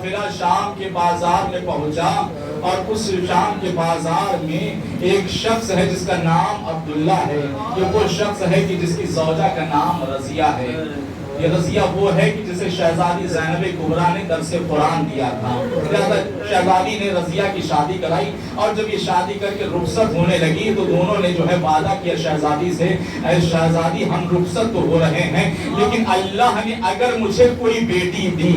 قافلہ شام کے بازار میں پہنچا اور اس شام کے بازار میں ایک شخص ہے جس کا نام عبداللہ ہے. یہ وہ شخص ہے کہ جس کی زوجہ کا نام رضیہ ہے. یہ رضیہ وہ ہے کہ جسے شہزادی زینب کبریٰ نے درس قرآن دیا تھا. شہزادی نے رضیہ کی شادی کرائی اور جب یہ شادی کر کے رخصت ہونے لگی تو دونوں نے جو ہے وعدہ کیا شہزادی سے, اے شہزادی ہم رخصت تو ہو رہے ہیں لیکن اللہ نے اگر مجھے کوئی بیٹی دی,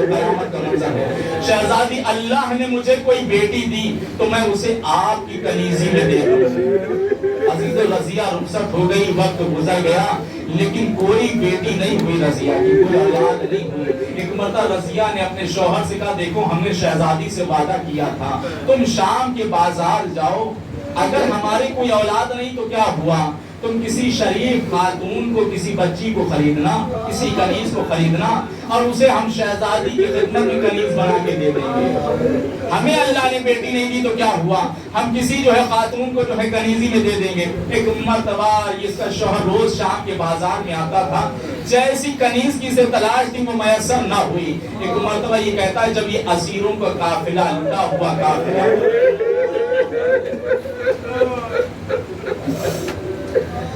قیامت کا منظر ہے, شہزادی اللہ نے مجھے کوئی بیٹی دی تو میں اسے آپ کی کنیزی میں دے دوں. عزیز رضیہ رخصت ہو گئی, وقت گزر گیا لیکن کوئی بیٹی نہیں ہوئی رضیہ کی, کوئی اولاد نہیں ہوئی. ایک مرتبہ رضیہ نے اپنے شوہر سے کہا دیکھو ہم نے شہزادی سے وعدہ کیا تھا تم شام کے بازار جاؤ, اگر ہماری کوئی اولاد نہیں تو کیا ہوا, تم کسی شریف خاتون کو, کسی بچی کو خریدنا, کسی کنیز کو خریدنا اور اسے ہم شہزادی کی خدمت میں کنیز بنا کے دے دیں گے. ہمیں اللہ نے بیٹی نہیں دی تو کیا ہوا, ہم کسی جو ہے خاتون کو جو ہے کنیزی میں دے دیں گے. ایک مرتبہ اس کا شوہر روز شام کے بازار میں آتا تھا, جیسی کنیز کی سے تلاش تھی وہ میسر نہ ہوئی. ایک مرتبہ یہ کہتا ہے جب یہ اسیروں کا قافلہ, لٹا ہوا قافلہ,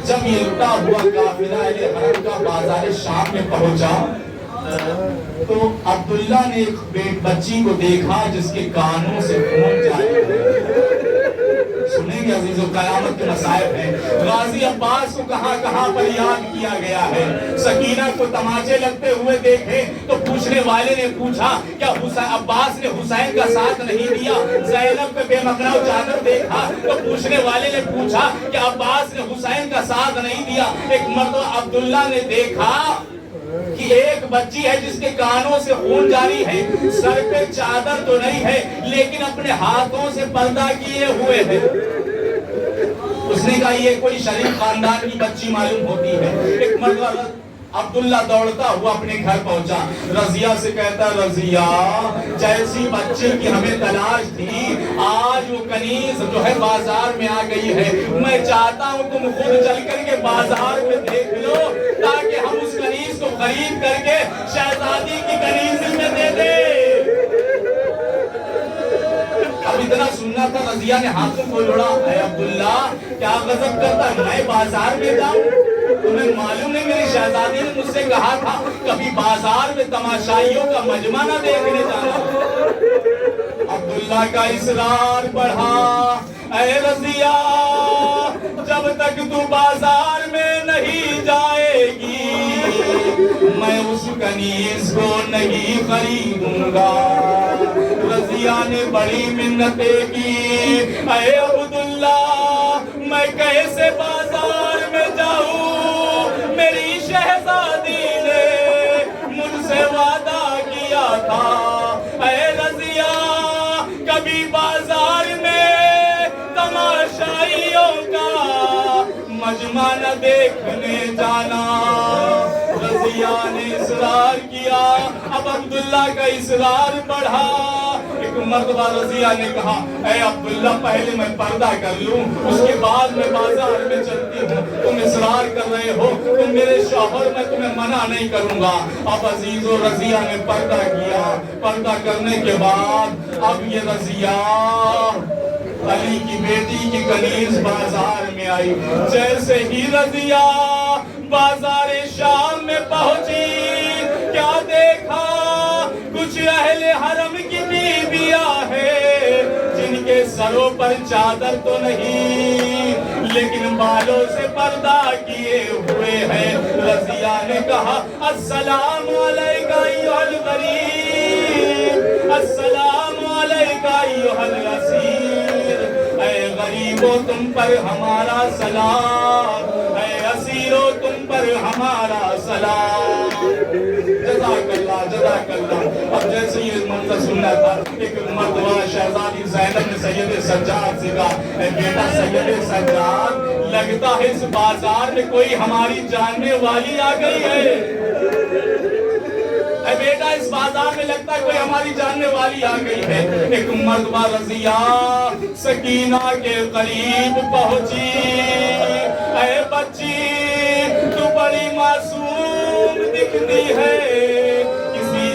جب یہ لٹا ہوا قافلہ اہل حرم کا بازار شام میں پہنچا تو عبداللہ نے ایک بچی کو دیکھا جس کے کانوں سے خون جاری. سنیں گے عزیزو, قیامت کے مصائب ہیں. غازی عباس کو کہاں کہاں پر یاد کیا گیا ہے. سکینہ کو تماچے لگتے ہوئے دیکھے تو پوچھنے والے نے پوچھا کیا عباس نے حسین کا ساتھ نہیں دیا. زینب پہ بے مقنع چادر دیکھا تو پوچھنے والے نے پوچھا کہ عباس نے حسین کا ساتھ نہیں دیا. ایک مرتبہ عبداللہ نے دیکھا کہ ایک بچی ہے جس کے کانوں سے خون جاری ہے, سر پہ چادر تو نہیں ہے لیکن اپنے ہاتھوں سے پردہ کیے ہوئے ہے. اس نے کہا یہ کوئی شریف خاندان کی بچی معلوم ہوتی ہے. ایک مرتبہ عبداللہ دوڑتا ہوا اپنے گھر پہنچا, رضیہ سے کہتا رضیہ جیسی بچے کی ہمیں تلاش تھی آج وہ کنیز جو ہے بازار میں آ گئی ہے. میں چاہتا ہوں تم خود چل کر کے بازار میں دیکھ لو تاکہ ہم اس کنیز کو خرید کر کے شہزادی کی کنیز میں دے دیں. اب اتنا سننا تھا, رضیہ نے ہاتھوں کو جوڑا, اے عبداللہ کیا غضب کرتا ہے, میں بازار میں جاؤں, تمہیں معلوم نہیں میری شہزادی نے مجھ سے کہا تھا کبھی بازار میں تماشائیوں کا مجمع نہ دیکھنے جانا. عبداللہ کا اصرار بڑھا, اے رضیہ جب تک تو بازار میں نہیں جائے گی میں اس کنیز کو نہیں خریدوں گا. رضیہ نے بڑی منتیں کی, اے عبداللہ میں کیسے بازار میں جاؤں, میری شہزادی نے مجھ سے وعدہ کیا تھا. اے رضیہ کبھی بازار میں تماشائیوں کا مجمع نہ دیکھنے جانا. رضیہ نے اصرار کیا, اب عبداللہ کا اصرار بڑھا. ایک مرتبہ رضیہ نے کہا اے عبداللہ پہلے میں پردہ کر لوں اس کے بعد میں بازار میں چلتی ہوں. تم اصرار کر رہے ہو, تم میرے شوہر, میں تمہیں منع نہیں کروں گا. اب عزیزو رضیہ نے پردہ کیا. پردہ کرنے کے بعد اب یہ رضیہ علی کی بیٹی کی کنیز بازار میں آئی. جیسے ہی رضیہ بازار شام میں پہنچی کیا دیکھا, کچھ اہل حرم کی بیویاں ہیں جن کے سروں پر چادر تو نہیں لیکن بالوں سے پردہ کیے ہوئے ہیں. رضیہ نے کہا السلام علیکہ ایھا الغریب, السلام علیکہ ایھا الاسیر. اے غریبو تم پر ہمارا سلام, اے اسیرو تم پر ہمارا سلام. جزاک اللہ جزاک اللہ. اب جیسے یہ منظر سننا تھا, ایک مرتبہ شہزادی زینب نے سید سجاد سے کہا اے بیٹا سید سجاد لگتا ہے اس بازار میں کوئی ہماری جاننے والی آ گئی ہے. اے بیٹا اس بازار میں لگتا ہے کوئی ہماری جاننے والی آ گئی ہے. ایک مرتبہ رضیہ سکینہ کے قریب پہنچی, اے بچی تو بڑی معصوم دکھتی ہے, کسی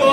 2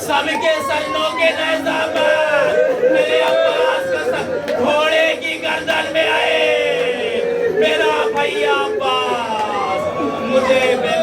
سب کے سرنوں کے نیزہ پر میرے عباس کا سر گھوڑے کی گردن میں آئے میرا بھائی عباس مجھے